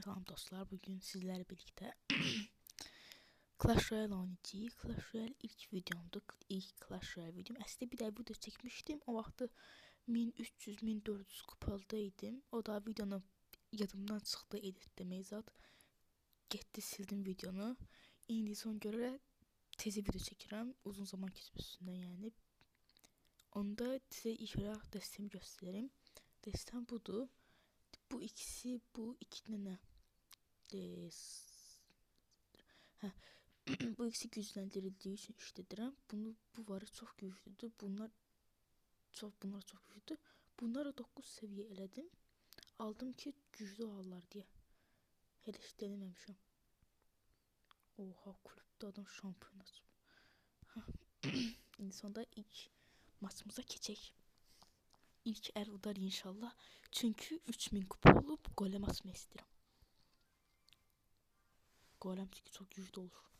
Salam dostlar, bugün sizlerle birlikte Clash Royale oynayacağıq. Clash Royale ilk videomdur. İlk Clash Royale videom. Əslində bir də video çəkmişdim. O vaxtı 1300-1400 kupalıdaydım. O da videonu yadımdan çıxdı editləmək zat. Getdi sildim videonu. İndi son görə tezi video çəkirəm. Uzun zaman keçib üstündən yəni. Onda sizə ilk olaraq dəstəmi göstəreyim. Dəstəm budur. Bu ikisi, bu iki dənə bu ikisi gücləndirildiyi üçün işlədirəm. Bu varı çox güclüdür. Bunlar çox güclüdür. Bunları 9 səviyyə elədim. Aldım ki, güclü olarlar deyə. Hələ heç deneməmişəm. Oha, klubda adam şampiyon açıb. İndi sonda ilk maçımıza keçək. İlk əl udar inşallah. Çünki 3000 kupa olub golem açmaq istəyirəm. Golem çünki çox güclü olur.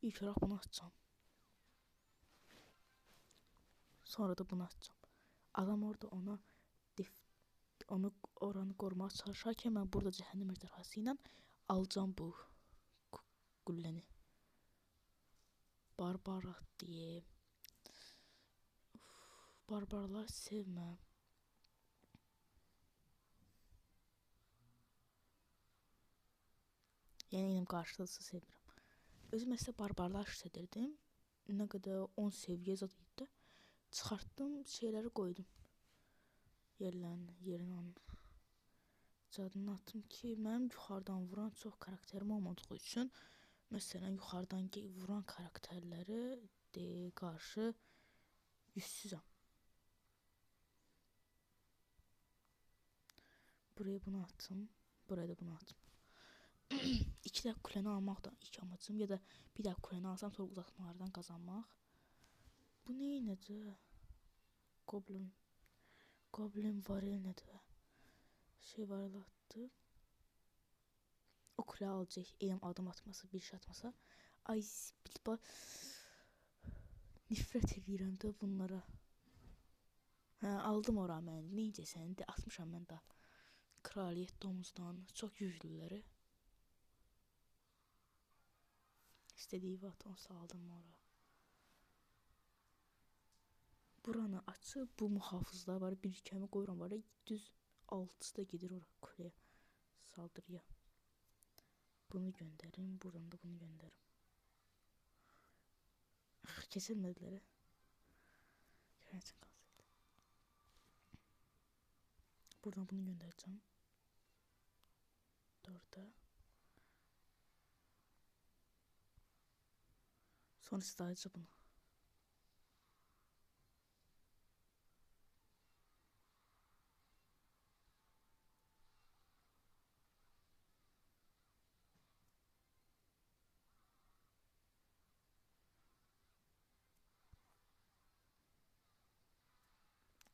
İlk olaraq bunu açacağım. Sonra da bunu açacağım. Adam orada onu oranı qorumağa çalışarkən mən burada cəhənnəm əjderhası ilə alacağım bu qulləni. Barbarat deyə. Barbarlar sevməm. Yəni inim qarşıdası sevmirəm. Özüm əslində barbarlar işlədirdim. Nə qədər 10 səviyyə zat idi. Çıxartdım, şeyləri qoydum. Yerinə onun cadını atdım ki, mənim yuxarıdan vuran çox karakterim olmadığı üçün, məsələn, yuxarıdan vuran karakterləri qarşı yüzsüzəm. Buraya bunu atdım, buraya da bunu atdım. 2 dəfə kuləni almaq da ilk amacım, ya da bir dəfə kuləni alsam sonra uzatmalardan qazanmaq. Bu nə nədir? Goblin varil nədir? Şey varil atdı. O kule alacaq, elim adım atmasa, bir şey atmasa. Ay, nifrət edirəm də bunlara. Aldım ora mən. Necəsən? Atmışam mən də. Kraliyyət domuzdan. Çox güclüləri. İstədiyi vaxt onu saldım ora. Buranı açıb bu mühafızlar var. Bir kəmi qoyuram var. Düz 6'da gedir ora kuleye saldırıya. Bunu göndərim. Buradan da bunu göndərim. Kesilmədilər. Buradan bunu göndereceğim. 4'e. Sonra sadece bunu.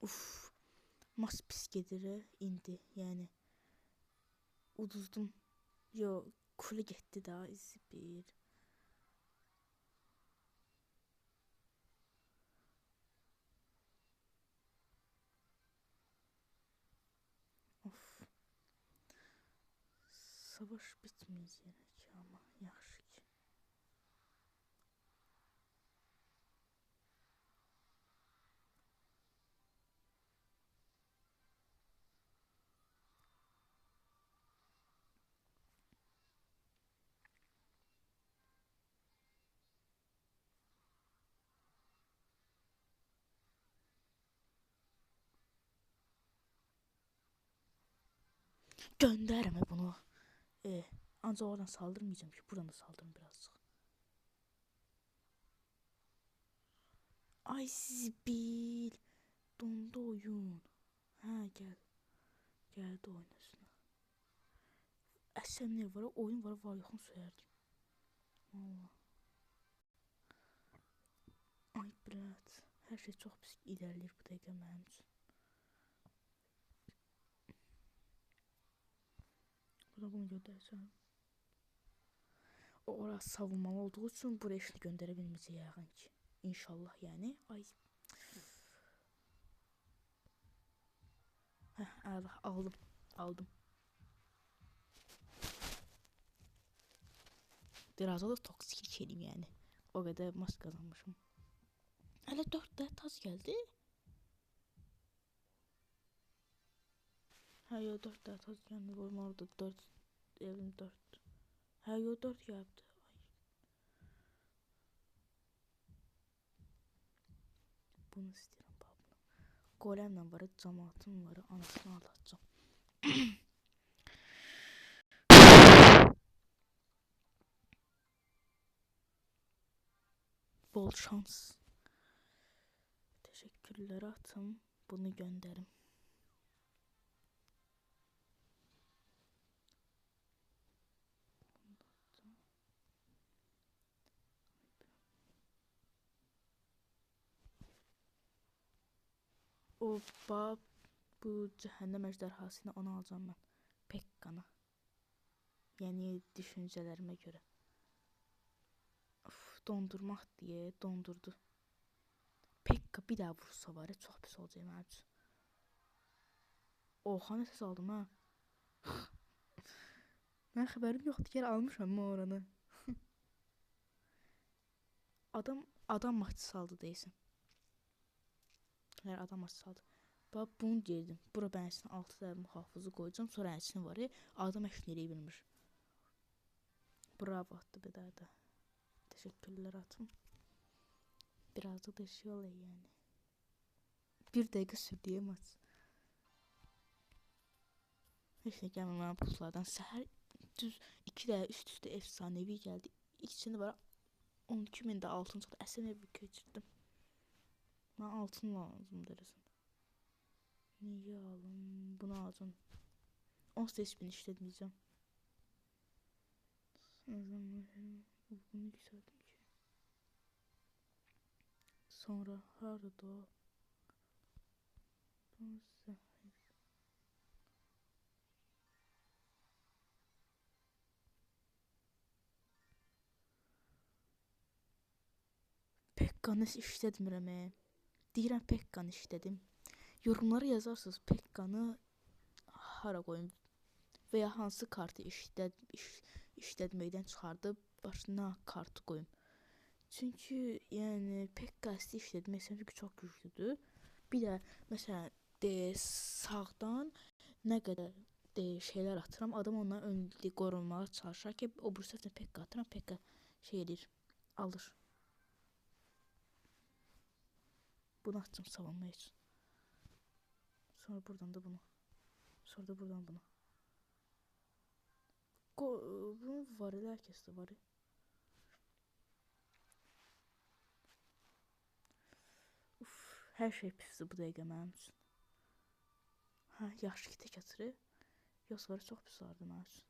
Uf. Mas pis gedir indi. Yəni uduzdum. Yo, kule getdi daha bir. Of. Savaş bitməyəcək ki, amma yaxşı ki. Gönderme bunu. Ancaq oradan saldırmayacağım ki, buradan da saldırım birazcık. Ay zibil. Dondu oyun. Gel. Geldi oyun üstüne. Əslən nə var? Oyun var yoxunu söyərdim. Valla. Ay brat. Hər şey çox pis ilerləyir bu dəqiqə mənim üçün. Burada bunu göndərəcəm. O orası savunmalı olduğu üçün buraya işini göndərə bilməyəcək yəqin ki. İnşallah yəni. Ay. Aldım. Biraz da toksiklik eləyim yəni. O qədər mask qazanmışım. Hələ 4 də taz gəldi. Hə, yo 4 də taz gəldi. Orada 4 evim 4. Hə, yo 4 gəldi. Bunu istəyirəm bax bunu. Qoləmlə var, cəmaatım var, anasını alacağam. Bol şans. Teşekkürler atım. Bunu gönderim. O bab bu cəhənnəm əjdərhasını onu alacağım mən. Pekkanı. Yəni düşüncələrimə görə. Dondurmaq deyə dondurdu. Pekka bir daha vursa var ya, çox pis olacaq mənim üçün. Oha, nə səs aldım ha? Mən xəbərim yoxdur, gəl almışam mən oranı. Adam maçı saldı deyəsən. Adam maçı saldı. Bax bunu girdim. Bura bənəsinə 6 dərə mühafızı qoyacağım. Sonra əlçini var ya, adam əşin eləyə bilmir. Bravo atdı bir daha da. Teşekkürler atım. Birazcık da şey oluyor yani. 1 dəqiqə sürdüyə maç. Heç nə gəlmir mənə puslardan. Səhər düz 2 dəqiqə üst-üstə efsanevi gəldi. İçində var 12.000 də altın çıxdı. Əsən evi keçirdim. Mən altın lazım derəsən. Niyə alım? Bunu alacağım. 18.000 işlətməyəcəm. Bunu yükseldim ki. Sonra harada o? Pekkanı işlətmirəm. Deyirəm Pekkanı işlədim. Yorumlara yazarsınız Pekkanı hara qoyum və ya hansı kartı işlətməkdən çıxardıb başına kartı qoyum. Çünki yəni Pekkanı işlətmək çünki çox güclüdür. Bir də məsələn sağdan nə qədər şeylər atıram, adam ondan önlü qorunmağa çalışır ki, o bu səfər Pekka atıram, Pekka şey edir, alır. Bunu açacağım savunmaq üçün. Sonra buradan da bunu. Sonra da buradan bunu. Bunu var elə, hər kəsdə var. Uf, hər şey pisdir bu dəqiqə mənim üçün. Hə, yaxşı ki tək atırı. Yoxsa var, çox pis vardı mənim üçün.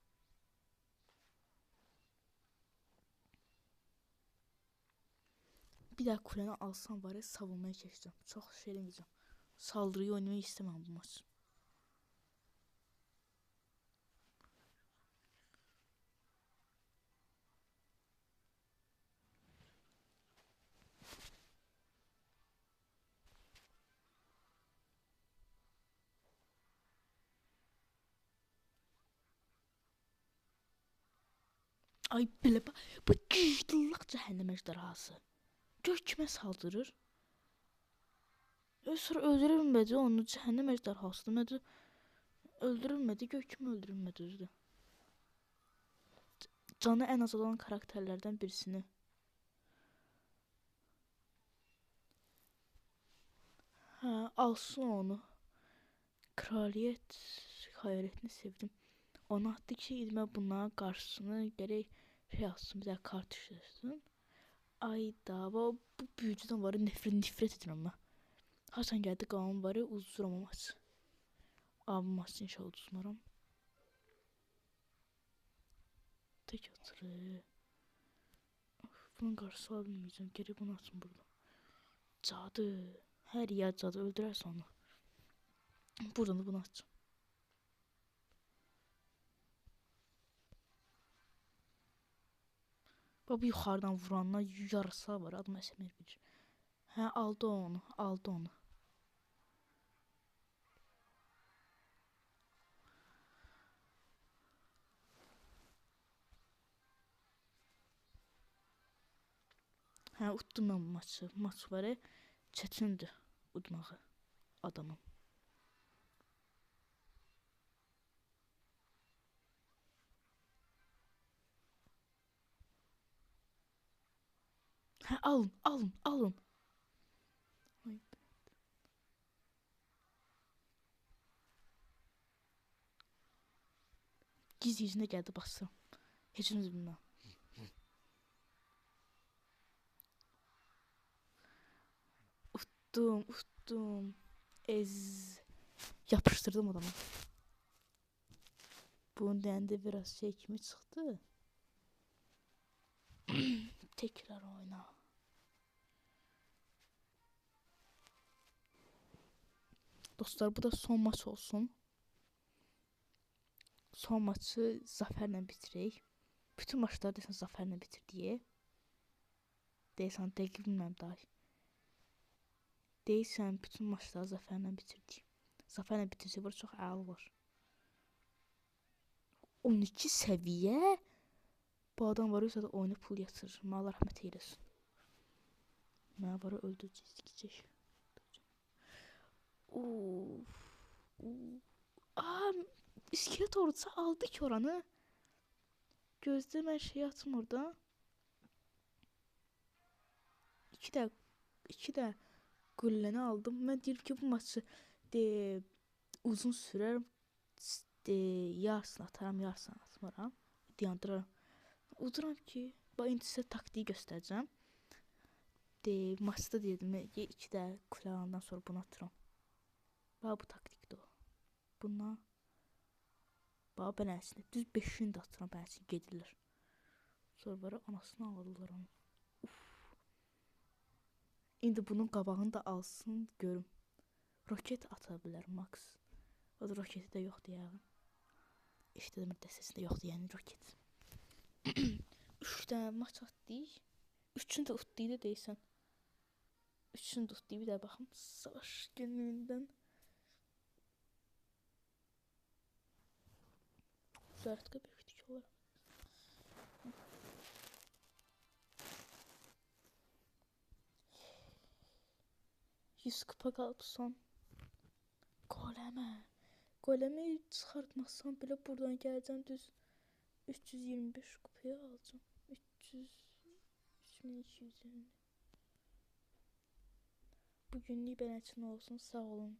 Bir daha kuləni alsam var ya, savunmaya keçəcəm. Çox şey eləməyəcəm. Saldırıyı oynamayı istəməm bu maç. Ay belə bu güclülük cəhənnəm əjdərhası. Gör kimə saldırır. Sonra öldürülmədi onu, cəhənnəm əjdərhasıdır. Mədə öldürülmədi, gör kim öldürülmədi özü də. Canı ən az olan karakterlərdən birisini. Hə, alsın onu. Kraliyət xəyalətini sevdim. Ona atdı ki, mən bunların qarşısını gərək şey alsın, bir də kart işləsin. Ayda, bu büyücüdən var ya, nifrət edirəm mən. Hasan gəldi qalan var ya, uzuram o maçı. Abim maçı inşallah uzmaram. Tek atırı. Bunun qarşısı ala bilməyəcəm, gərək bunu atım burada. Cadı. Hər yer cadı, öldürərsə onu. Buradan da bunu atacağım. Bu yuxarıdan vuranlar yarısı var, adam əsəmir bilir. Hə, aldı onu, aldı onu. Hə, utdum mən bu maçı. Bu maç var ya, çətindir udmağı adamın. Hə, alın. Ay, giz-gizinə gəldi basıram. Heç nə bilmirəm. Utdum. Yapışdırdım adama. Bunun deyəndə biraz şey kimi çıxdı. Tekrar oyna. Dostlar, bu da son maç olsun. Son maçı zəfərlə bitirək. Bütün maçları desən zəfərlə bitirdik. Deyəsən dəqiq bilməm daha. Deyəsən bütün maçları zəfərlə bitirdik. Zəfərlə bitirsək var, çox əla var. 12 səviyyə. Bu adam var ya, oyuna pul yatırır. Allah rəhmət eyləsin. Mənə var öldürəcək. İskelet ordusu aldı ki oranı. Gözdə mən şey atım orada. 2 də gülləni aldım. Mən deyirəm ki, bu maçı uzun sürər. Yarısını ataram, yarısını atmaram. Dayandıraram. Uduram ki, indi sizə taktiği göstərəcəm. Maçda dedim, 2 də kulə alandan sonra bunu atıram. Bax, bu taktikdir o. Bundan bax, bələnçini düz 5'ini də atıram, bələnçini gedirlər. Sonra var, anasını alırlar onu. İndi bunun qabağını da alsın, görüm. Roket ata bilər Max. O da roketi də yoxdur yəqin. İşte demir dəstəsində yoxdur, yəni roket. 3 dənə maç atdıq. 3'ünü də utduydu deyəsən. 3'ünü də utduydu, bir də baxım. Savaş günlüğündən. Zaratka böyüktük olaraq. Yüz kupa qalıb son. Qoləmi çıxartmasam belə buradan gələcəm düz 325 kupaya alacağım. 3220. Bugünlük beləçin olsun. Sağ olun.